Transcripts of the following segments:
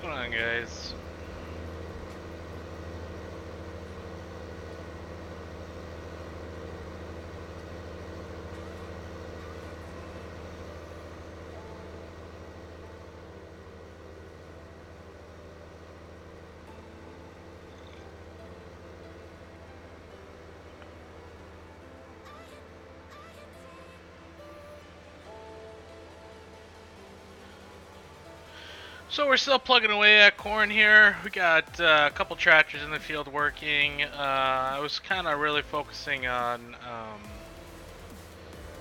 What's going on, guys? So we're still plugging away at corn here. We got a couple tractors in the field working. I was kind of really focusing on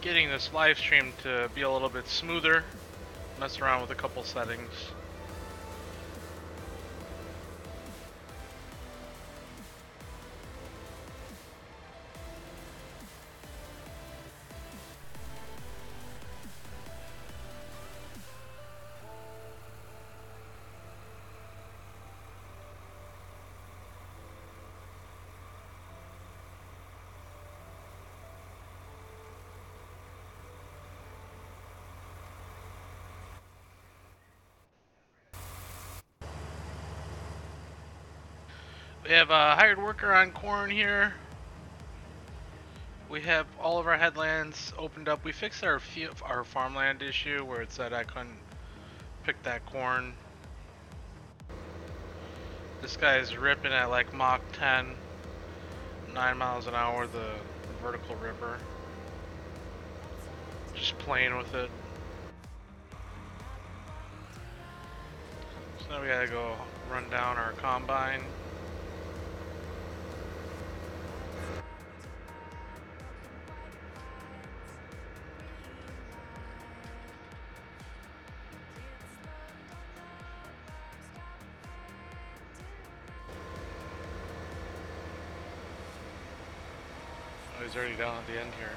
getting this live stream to be a little bit smoother. Messed around with a couple settings. We have a hired worker on corn here. We have all of our headlands opened up. We fixed our farmland issue where it said I couldn't pick that corn. This guy is ripping at like Mach 10, 9 miles an hour, the vertical ripper. Just playing with it. So now we gotta go run down our combine. Oh, he's already down at the end here.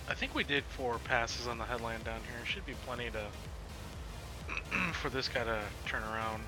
I think we did 4 passes on the headland down here. Should be plenty to for this guy to turn around.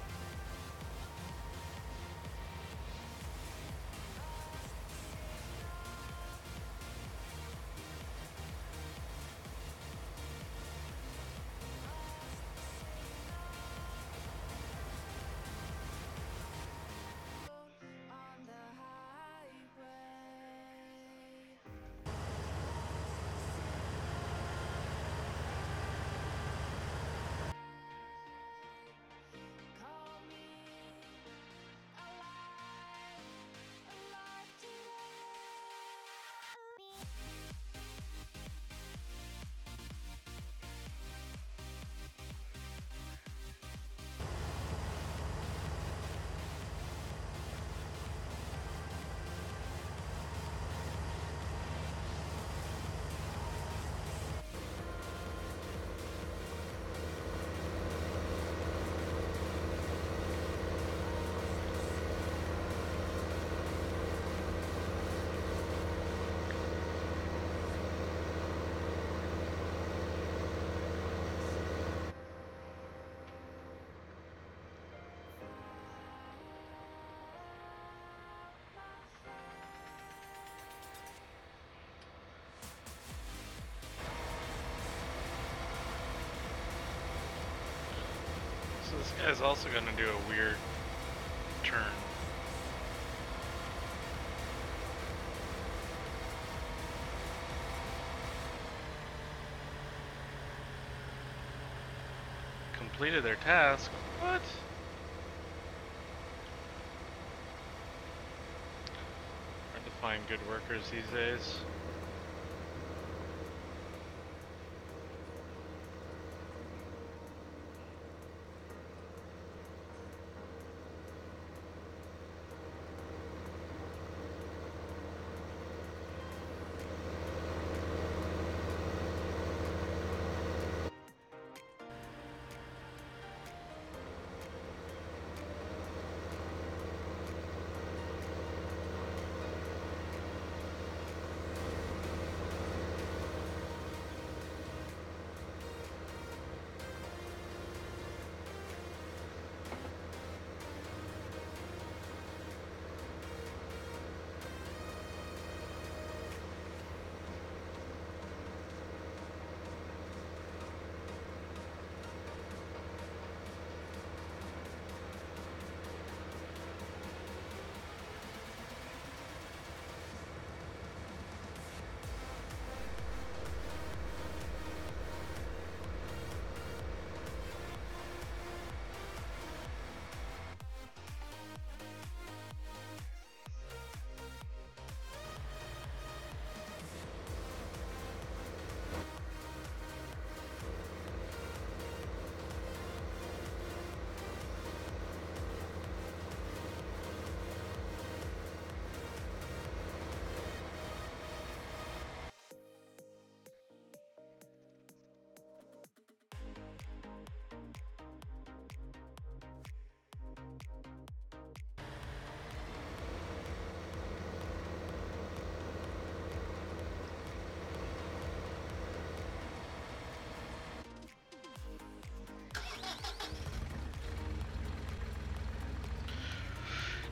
So this guy's also gonna do a weird turn. Completed their task. What? Hard to find good workers these days.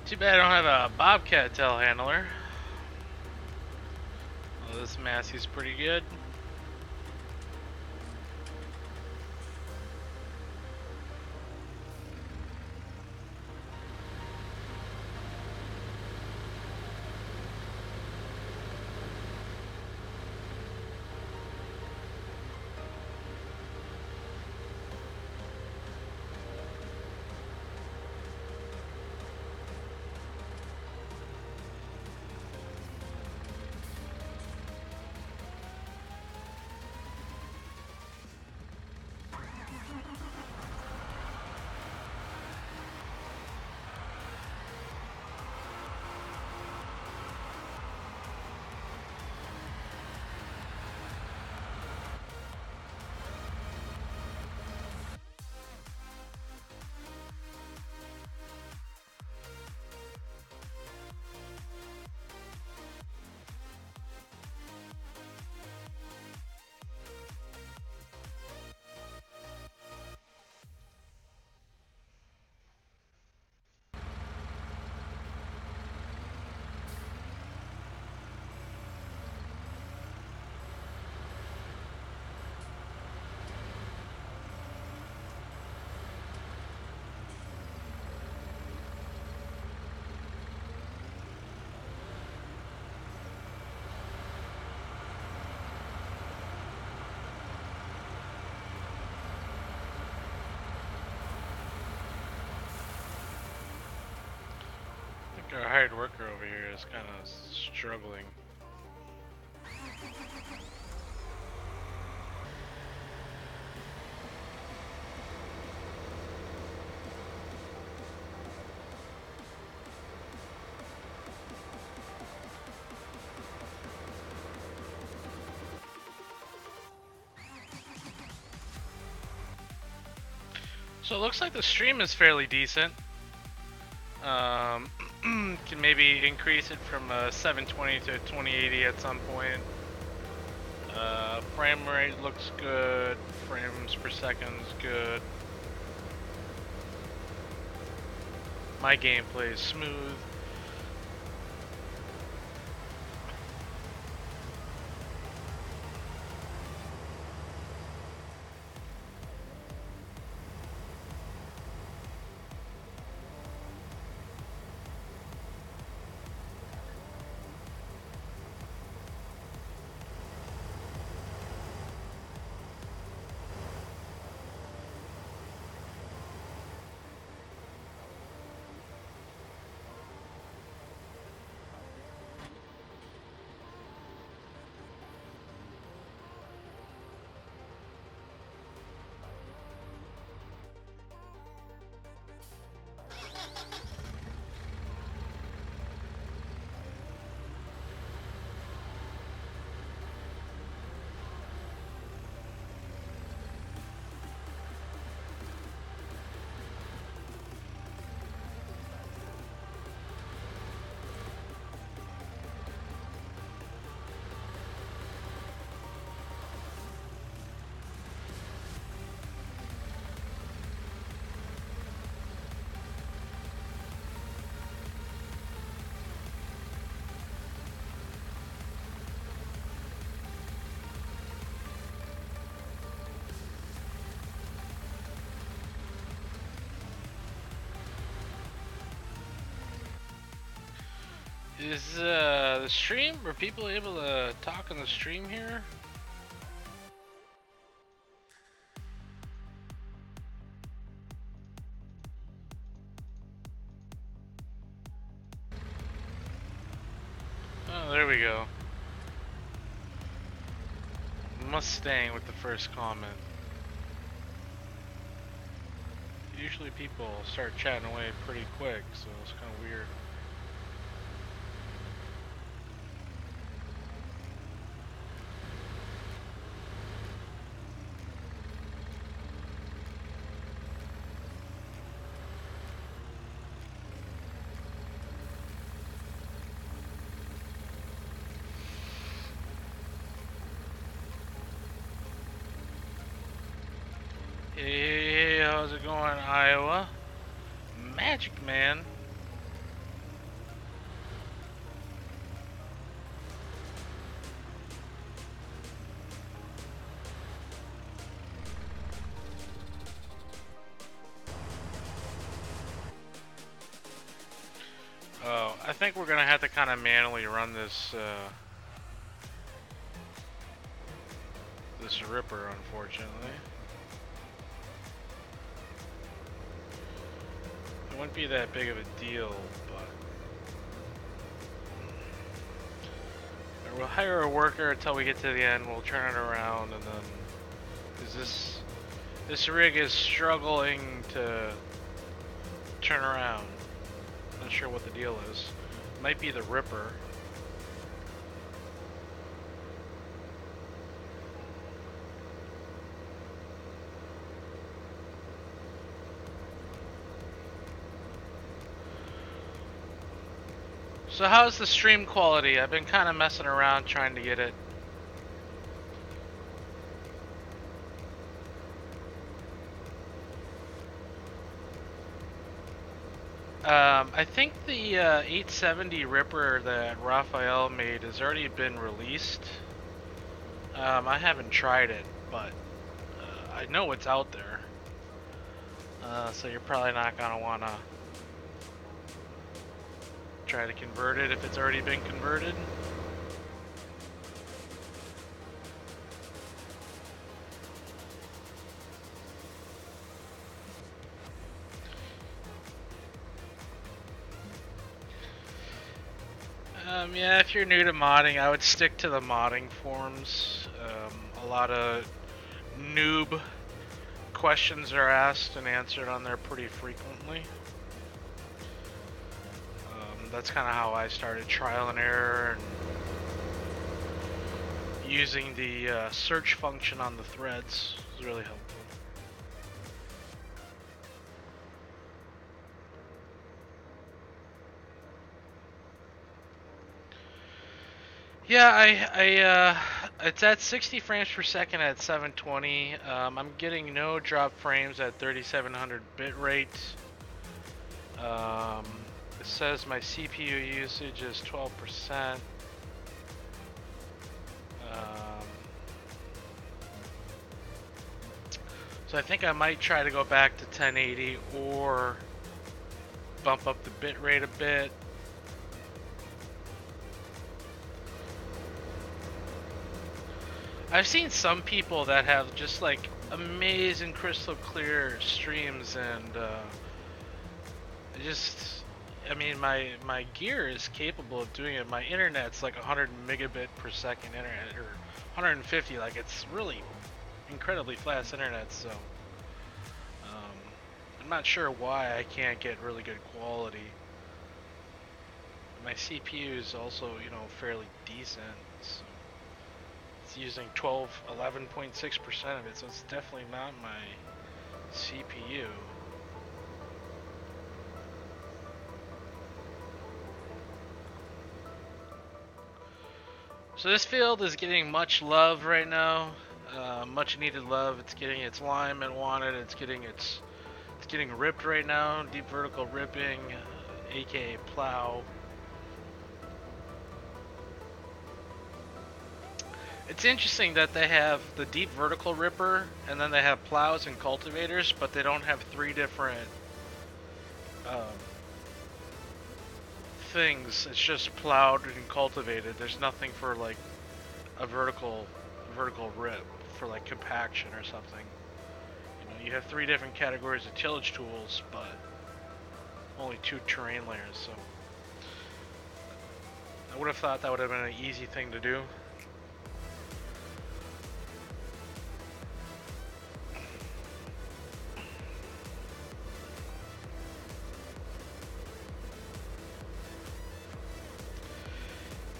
Too bad I don't have a Bobcat telehandler. Well, this Massey's pretty good. Our hired worker over here is kind of struggling. So it looks like the stream is fairly decent. Can maybe increase it from 720 to 2080 at some point. Frame rate looks good. Frames per second is good. My gameplay is smooth. Is the stream, are people able to talk on the stream here? Oh, there we go. Mustang with the first comment. Usually people start chatting away pretty quick, so it's kind of weird. Hey, how's it going, Iowa? Magic Man. think we're gonna have to kind of manually run this ripper, unfortunately. It wouldn't be that big of a deal, but we'll hire a worker until we get to the end. We'll turn it around, and then because this rig is struggling to turn around. Not sure what the deal is. Might be the ripper. So how's the stream quality? I've been kind of messing around trying to get it. I think the 870 Ripper that Raphael made has already been released. I haven't tried it, but I know it's out there. So you're probably not gonna wanna try to convert it if it's already been converted. Yeah, if you're new to modding, I would stick to the modding forums. A lot of noob questions are asked and answered on there pretty frequently. That's kind of how I started, trial and error, and using the search function on the threads is really helpful. Yeah, it's at 60 frames per second at 720. I'm getting no drop frames at 3700 bit rate. It says my CPU usage is 12%. So I think I might try to go back to 1080 or bump up the bit rate a bit. I've seen some people that have just like amazing crystal clear streams, and I mean, my gear is capable of doing it. My internet's like 100 megabit per second internet, or 150. Like, it's really incredibly fast internet. So I'm not sure why I can't get really good quality. My CPU is also, you know, fairly decent. So it's using 11.6% of it, so it's definitely not my CPU. So this field is getting much love right now, much needed love. It's getting its lime it wanted. It's getting ripped right now. Deep vertical ripping, aka plow. It's interesting that they have the deep vertical ripper, and then they have plows and cultivators, but they don't have three different things. It's just plowed and cultivated. There's nothing for like a vertical rip for like compaction or something. You know, you have three different categories of tillage tools, but only two terrain layers. So I would have thought that would have been an easy thing to do.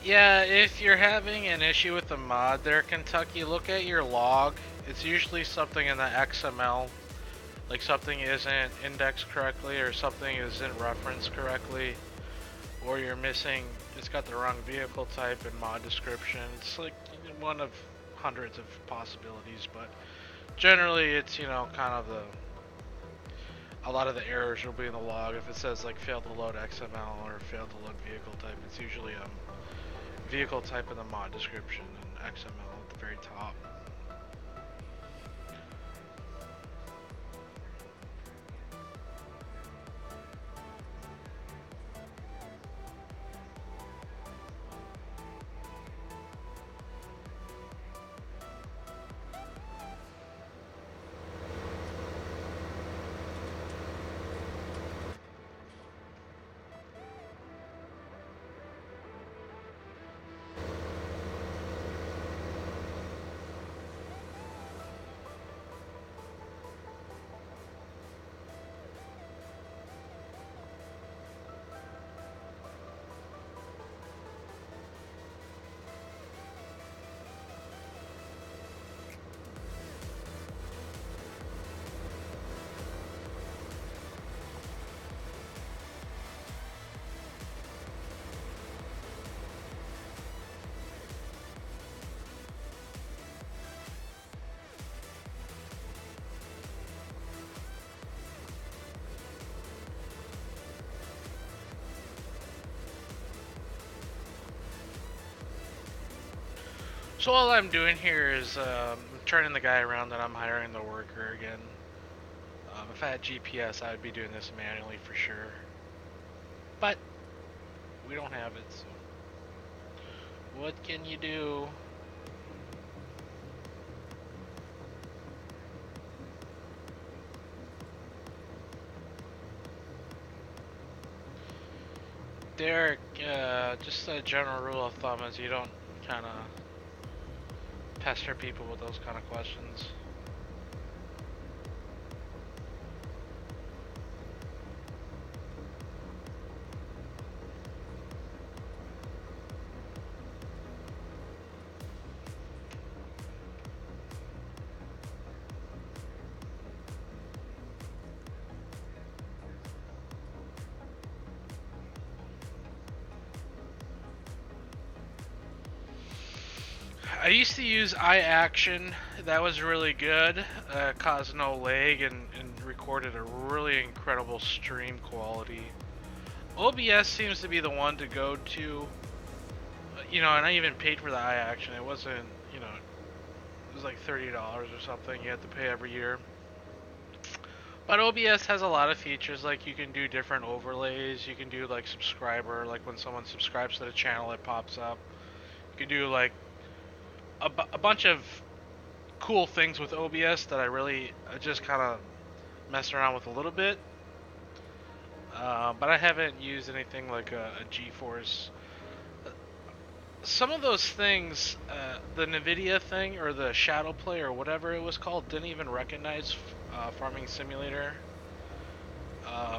Yeah, if you're having an issue with the mod there, Kentucky, look at your log. It's usually something in the XML, like something isn't indexed correctly, or something isn't referenced correctly, or you're missing, it's got the wrong vehicle type and mod description. It's like one of hundreds of possibilities, but generally it's, you know, kind of a lot of the errors will be in the log. If it says like failed to load XML or failed to load vehicle type, it's usually vehicle type in the mod description and XML at the very top. So all I'm doing here is turning the guy around that I'm hiring the worker again. If I had GPS, I would be doing this manually for sure. But we don't have it, so what can you do? Derek, just a general rule of thumb is you don't kind of pester people with those kind of questions. I used to use iAction. That was really good. Caused no lag and recorded a really incredible stream quality. OBS seems to be the one to go to. You know, and I even paid for the iAction. It wasn't, you know, it was like $30 or something. You had to pay every year. But OBS has a lot of features, like you can do different overlays. You can do like subscriber, like when someone subscribes to the channel, it pops up. You can do like a bunch of cool things with OBS that I just kind of messed around with a little bit. But I haven't used anything like a GeForce. Some of those things, the NVIDIA thing or the Shadow Play or whatever it was called, didn't even recognize Farming Simulator.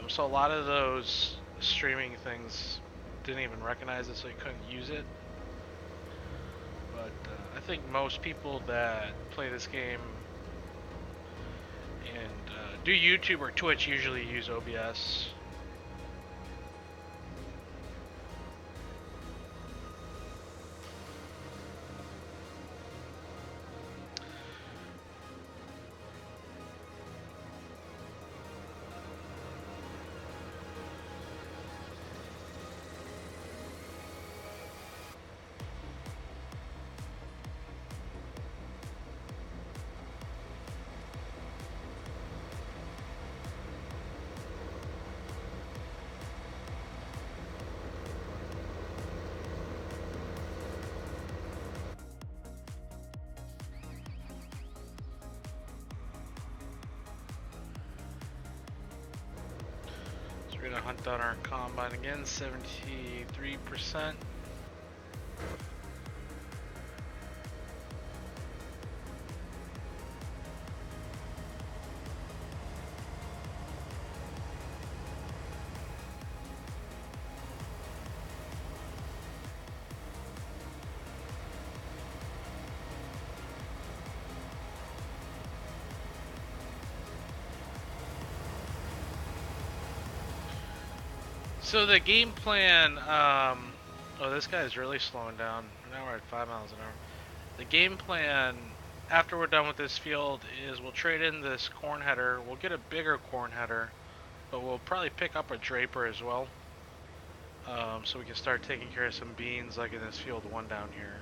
So a lot of those streaming things didn't even recognize it, so you couldn't use it. But I think most people that play this game and do YouTube or Twitch usually use OBS. We're gonna hunt down our combine again, 73%. So the game plan, oh, this guy is really slowing down. Now we're at 5 miles an hour. The game plan, after we're done with this field, is we'll trade in this corn header. We'll get a bigger corn header, but we'll probably pick up a draper as well. So we can start taking care of some beans, like in this field one down here.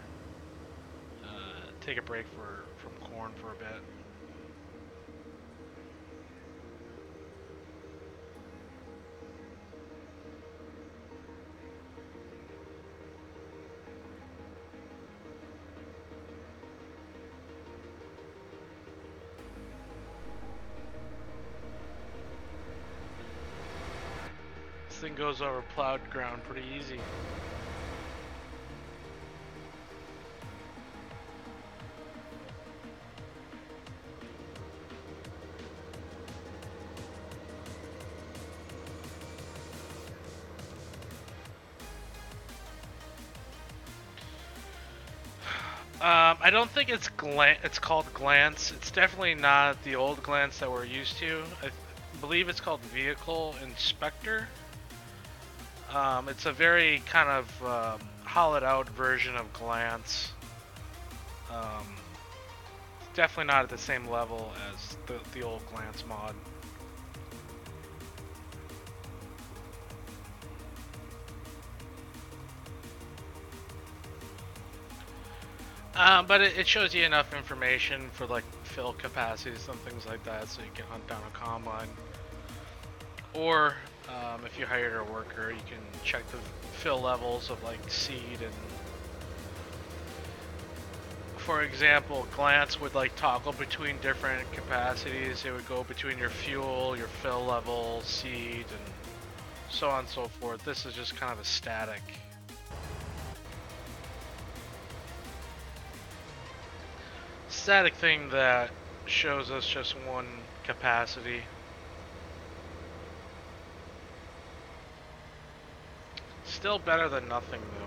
Take a break from corn for a bit. This thing goes over plowed ground pretty easy. I don't think it's called Glance. It's definitely not the old Glance that we're used to. I believe it's called Vehicle Inspector. It's a very kind of hollowed out version of Glance. Definitely not at the same level as the old Glance mod. But it shows you enough information for like fill capacities and things like that, so you can hunt down a combine. Or if you hired a worker, you can check the fill levels of like seed and, for example, glance would like toggle between different capacities. It would go between your fuel, your fill level, seed, and so on and so forth. This is just kind of a static thing that shows us just one capacity. Still better than nothing though.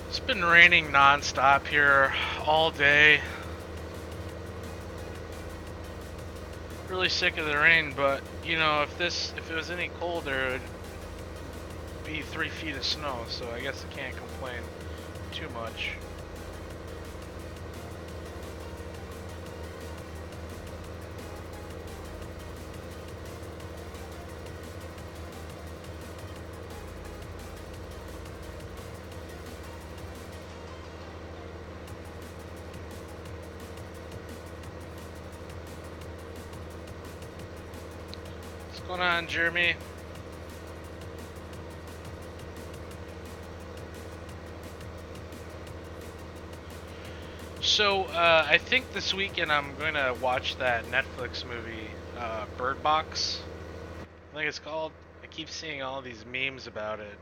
It's been raining non-stop here all day. Really sick of the rain, but you know, if it was any colder, it'd be 3 feet of snow, so I guess I can't complain too much. What's going on, Jeremy? So, I think this weekend I'm going to watch that Netflix movie, Bird Box. I think it's called. I keep seeing all these memes about it.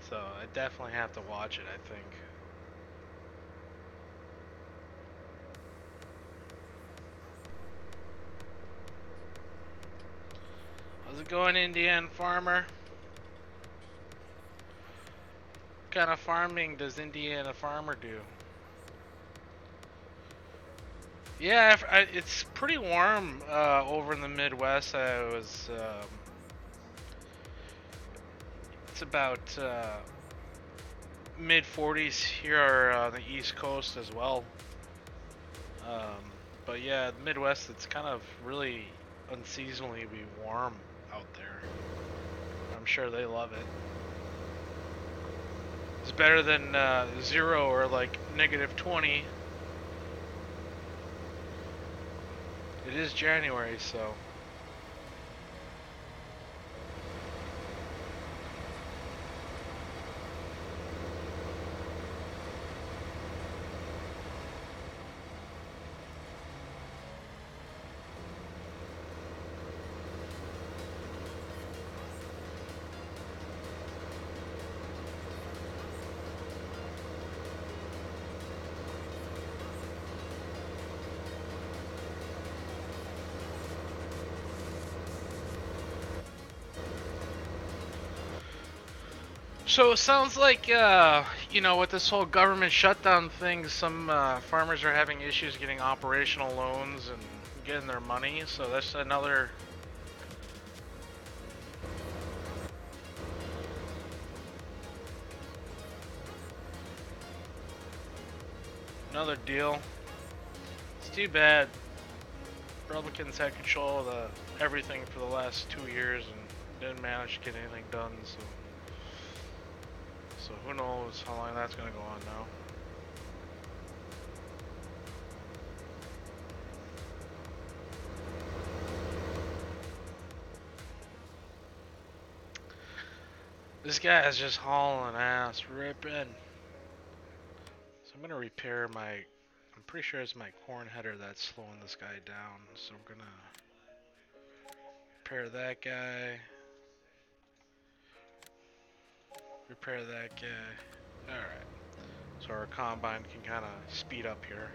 So, I definitely have to watch it, I think. How's it going, Indian farmer? What kind of farming does Indiana farmer do? Yeah, it's pretty warm over in the Midwest. It's about mid 40s here on the East Coast as well. But yeah, the Midwest, it's kind of really unseasonably warm out there. I'm sure they love it. It's better than 0 or like -20. It is January, so. So it sounds like, you know, with this whole government shutdown thing, some farmers are having issues getting operational loans and getting their money. So that's another deal. It's too bad. Republicans had control of everything for the last 2 years and didn't manage to get anything done. So who knows how long that's gonna go on now. This guy is just hauling ass, ripping. So I'm gonna repair my. I'm pretty sure it's my corn header that's slowing this guy down. So I'm gonna repair that guy. Repair that guy. Alright. so our combine can kind of speed up here.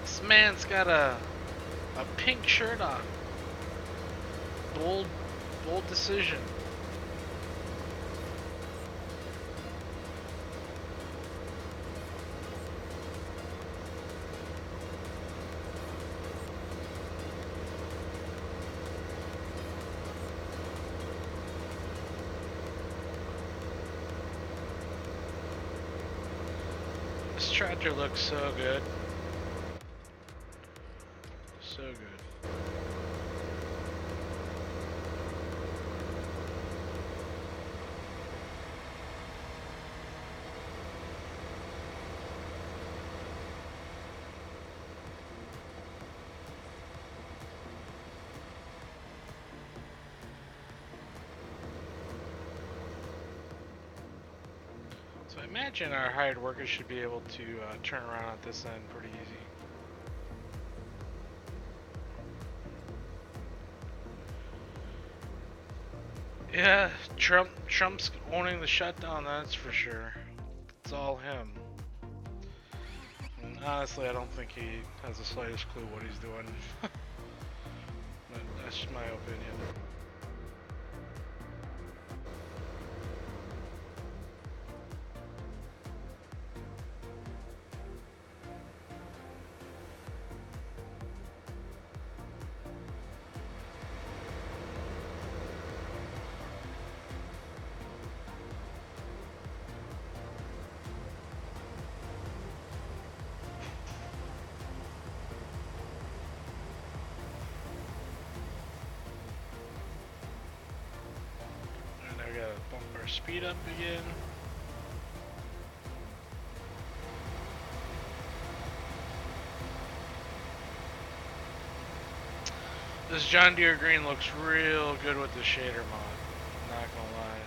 This man's got a pink shirt on. Bold decision. This tractor looks so good. So good. So I imagine our hired workers should be able to turn around at this end pretty easy. Yeah, Trump's owning the shutdown, that's for sure. It's all him. And honestly, I don't think he has the slightest clue what he's doing. But that's just my opinion. Bump our speed up again. This John Deere green looks real good with the shader mod, not gonna lie.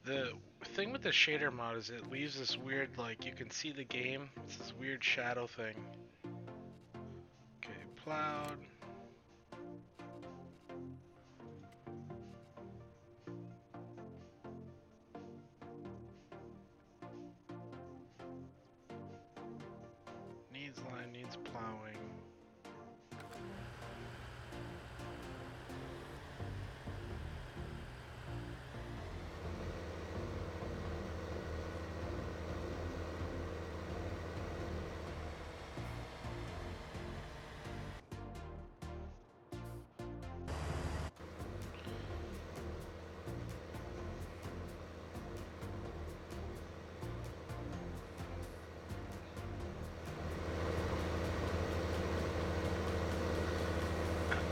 The thing with the shader mod is it leaves this weird, like, you can see the game. It's this weird shadow thing. Okay, plowed. Needs line, needs plowing.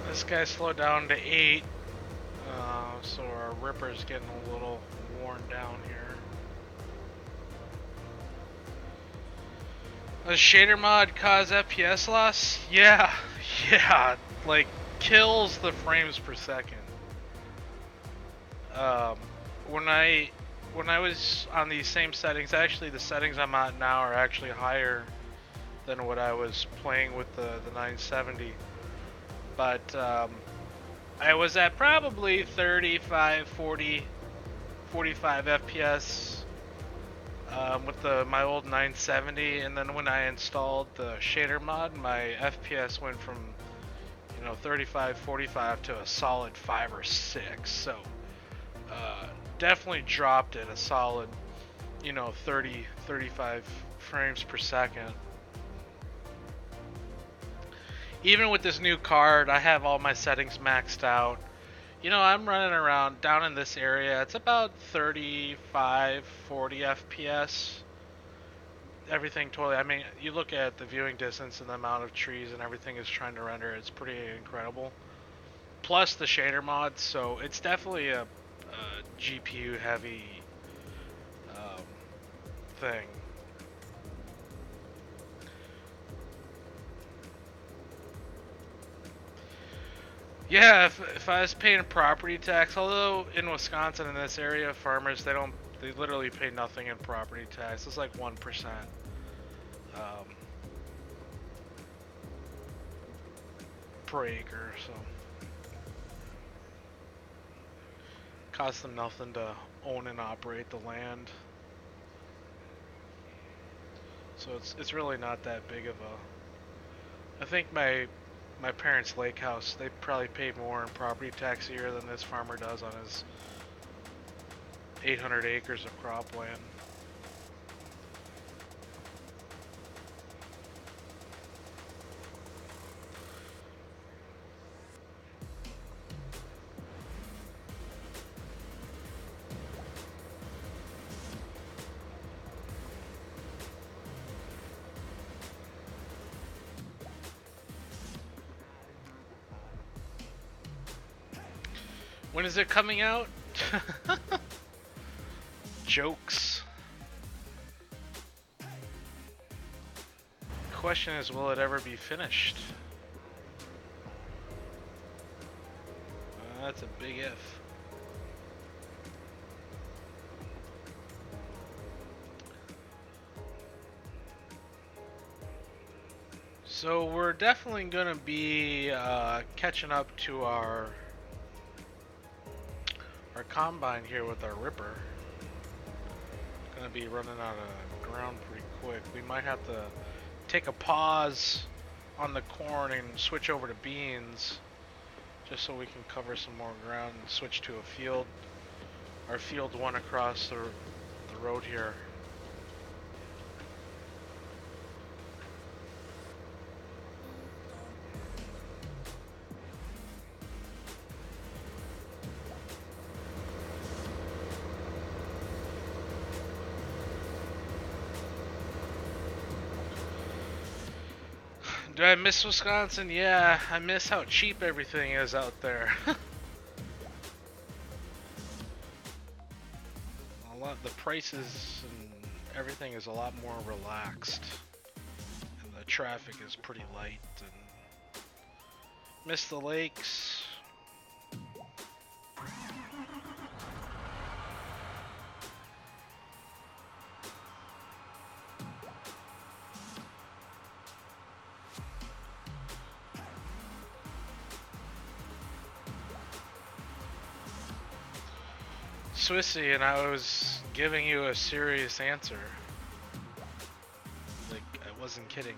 This guy slowed down to 8, so our ripper's getting a little worn down here. Does shader mod cause FPS loss? Yeah, like kills the frames per second. When I was on these same settings, actually the settings I'm at now are actually higher than what I was playing with the 970. But I was at probably 35, 40, 45 FPS with my old 970, and then when I installed the shader mod, my FPS went from 35, 45 to a solid 5 or 6. So definitely dropped it a solid 30, 35 frames per second. Even with this new card, I have all my settings maxed out. You know, I'm running around down in this area. It's about 35, 40 FPS. Everything totally. I mean, you look at the viewing distance and the amount of trees and everything is trying to render. It's pretty incredible. Plus the shader mods, so it's definitely a GPU heavy thing. Yeah, if I was paying property tax, although in Wisconsin in this area, farmers they literally pay nothing in property tax. It's like 1%. Per acre, so costs them nothing to own and operate the land. So it's really not that big of a. I think my parents' lake house, they probably pay more in property tax a year than this farmer does on his 800 acres of cropland. When is it coming out? Jokes. Question is, will it ever be finished? That's a big if. So we're definitely going to be catching up to our combine here with our ripper. Gonna be running out of ground pretty quick. We might have to take a pause on the corn and switch over to beans just so we can cover some more ground and switch to a field. Our field one across the road here. Do I miss Wisconsin? Yeah, I miss how cheap everything is out there. The prices and everything is a lot more relaxed, and the traffic is pretty light. And miss the lakes. Swissy, and I was giving you a serious answer. Like, I wasn't kidding.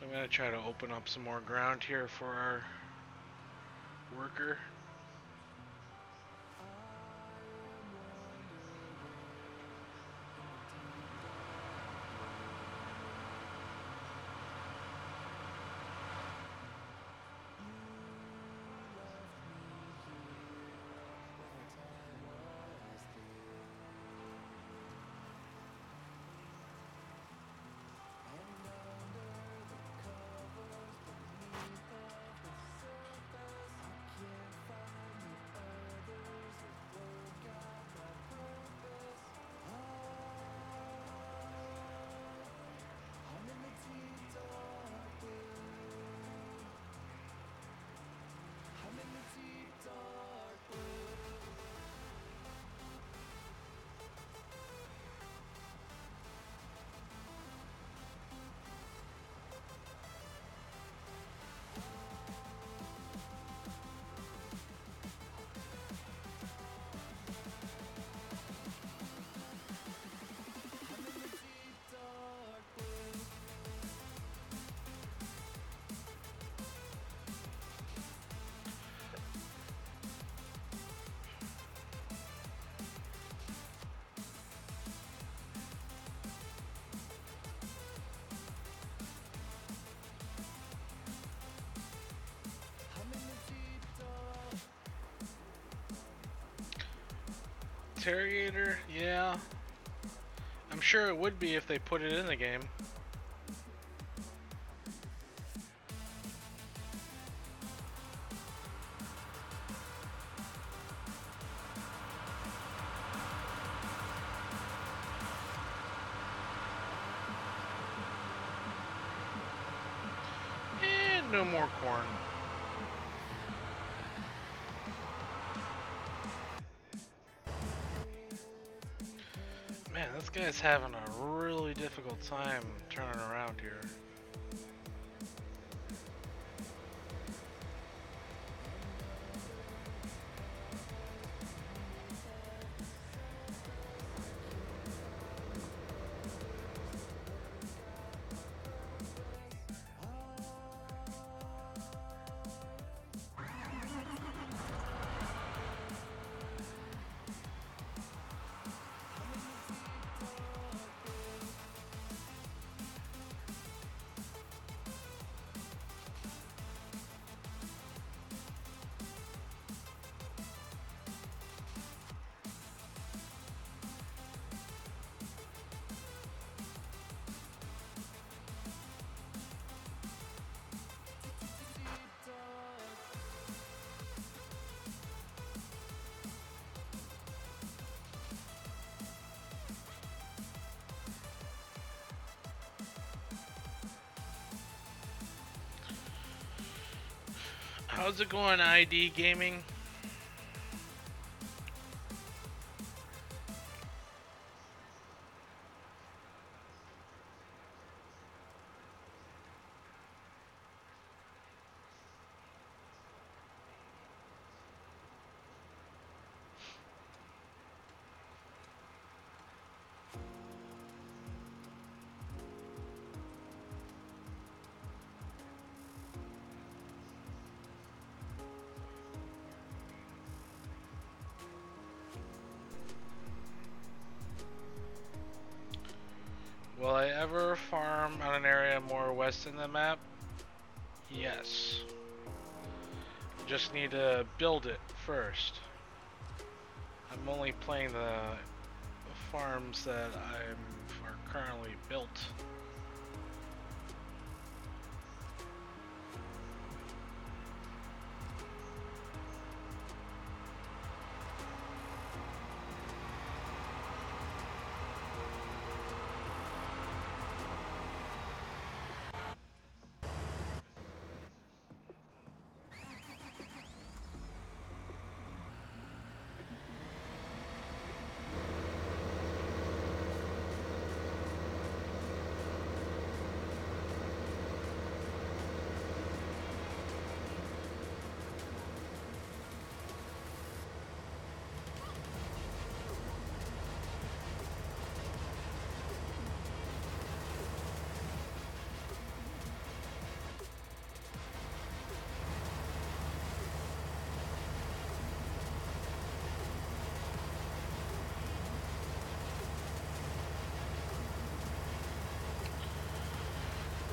I'm gonna try to open up some more ground here for our worker. Interrogator? Yeah. I'm sure it would be if they put it in the game. And no more corn. Man, this guy's having a really difficult time turning around here. How's it going, ID Gaming? Will I ever farm on an area more west in the map? Yes. Just need to build it first. I'm only playing the farms that are currently built.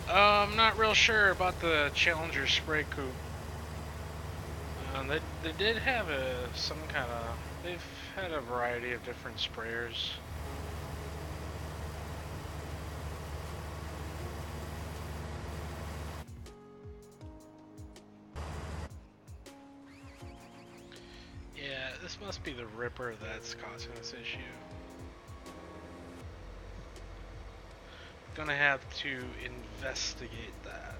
I'm not real sure about the Challenger spray coupe. They did have some kind of. They've had a variety of different sprayers. Yeah, this must be the Ripper that's causing this issue. Gonna have to investigate that.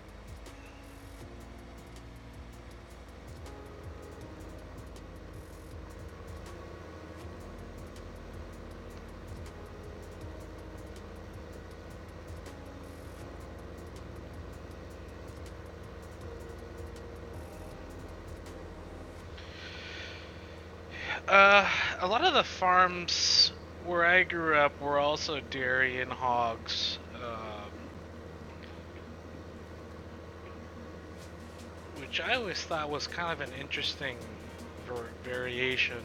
A lot of the farms where I grew up were also dairy and hogs. Which I always thought was kind of an interesting variation.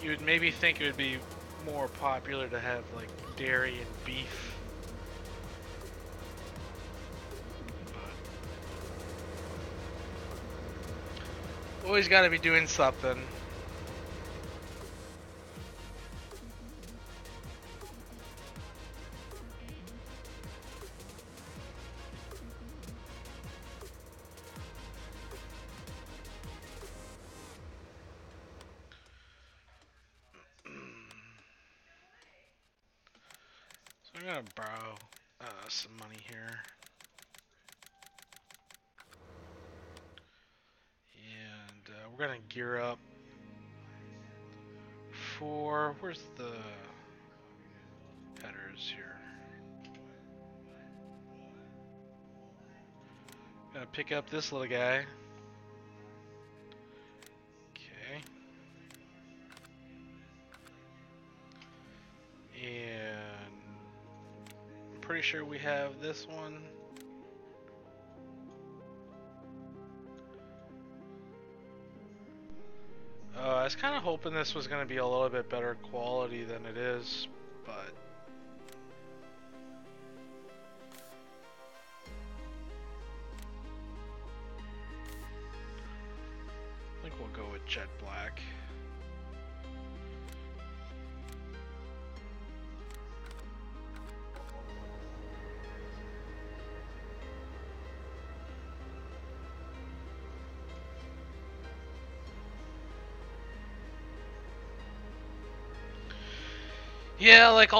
You would maybe think it would be more popular to have like dairy and beef. Always gotta be doing something. So I'm gonna borrow some money here. And we're gonna gear up for, where's the headers here? Gonna pick up this little guy. Okay. And I'm pretty sure we have this one. I was kind of hoping this was going to be a little bit better quality than it is, but I think we'll go with jet black. Yeah, like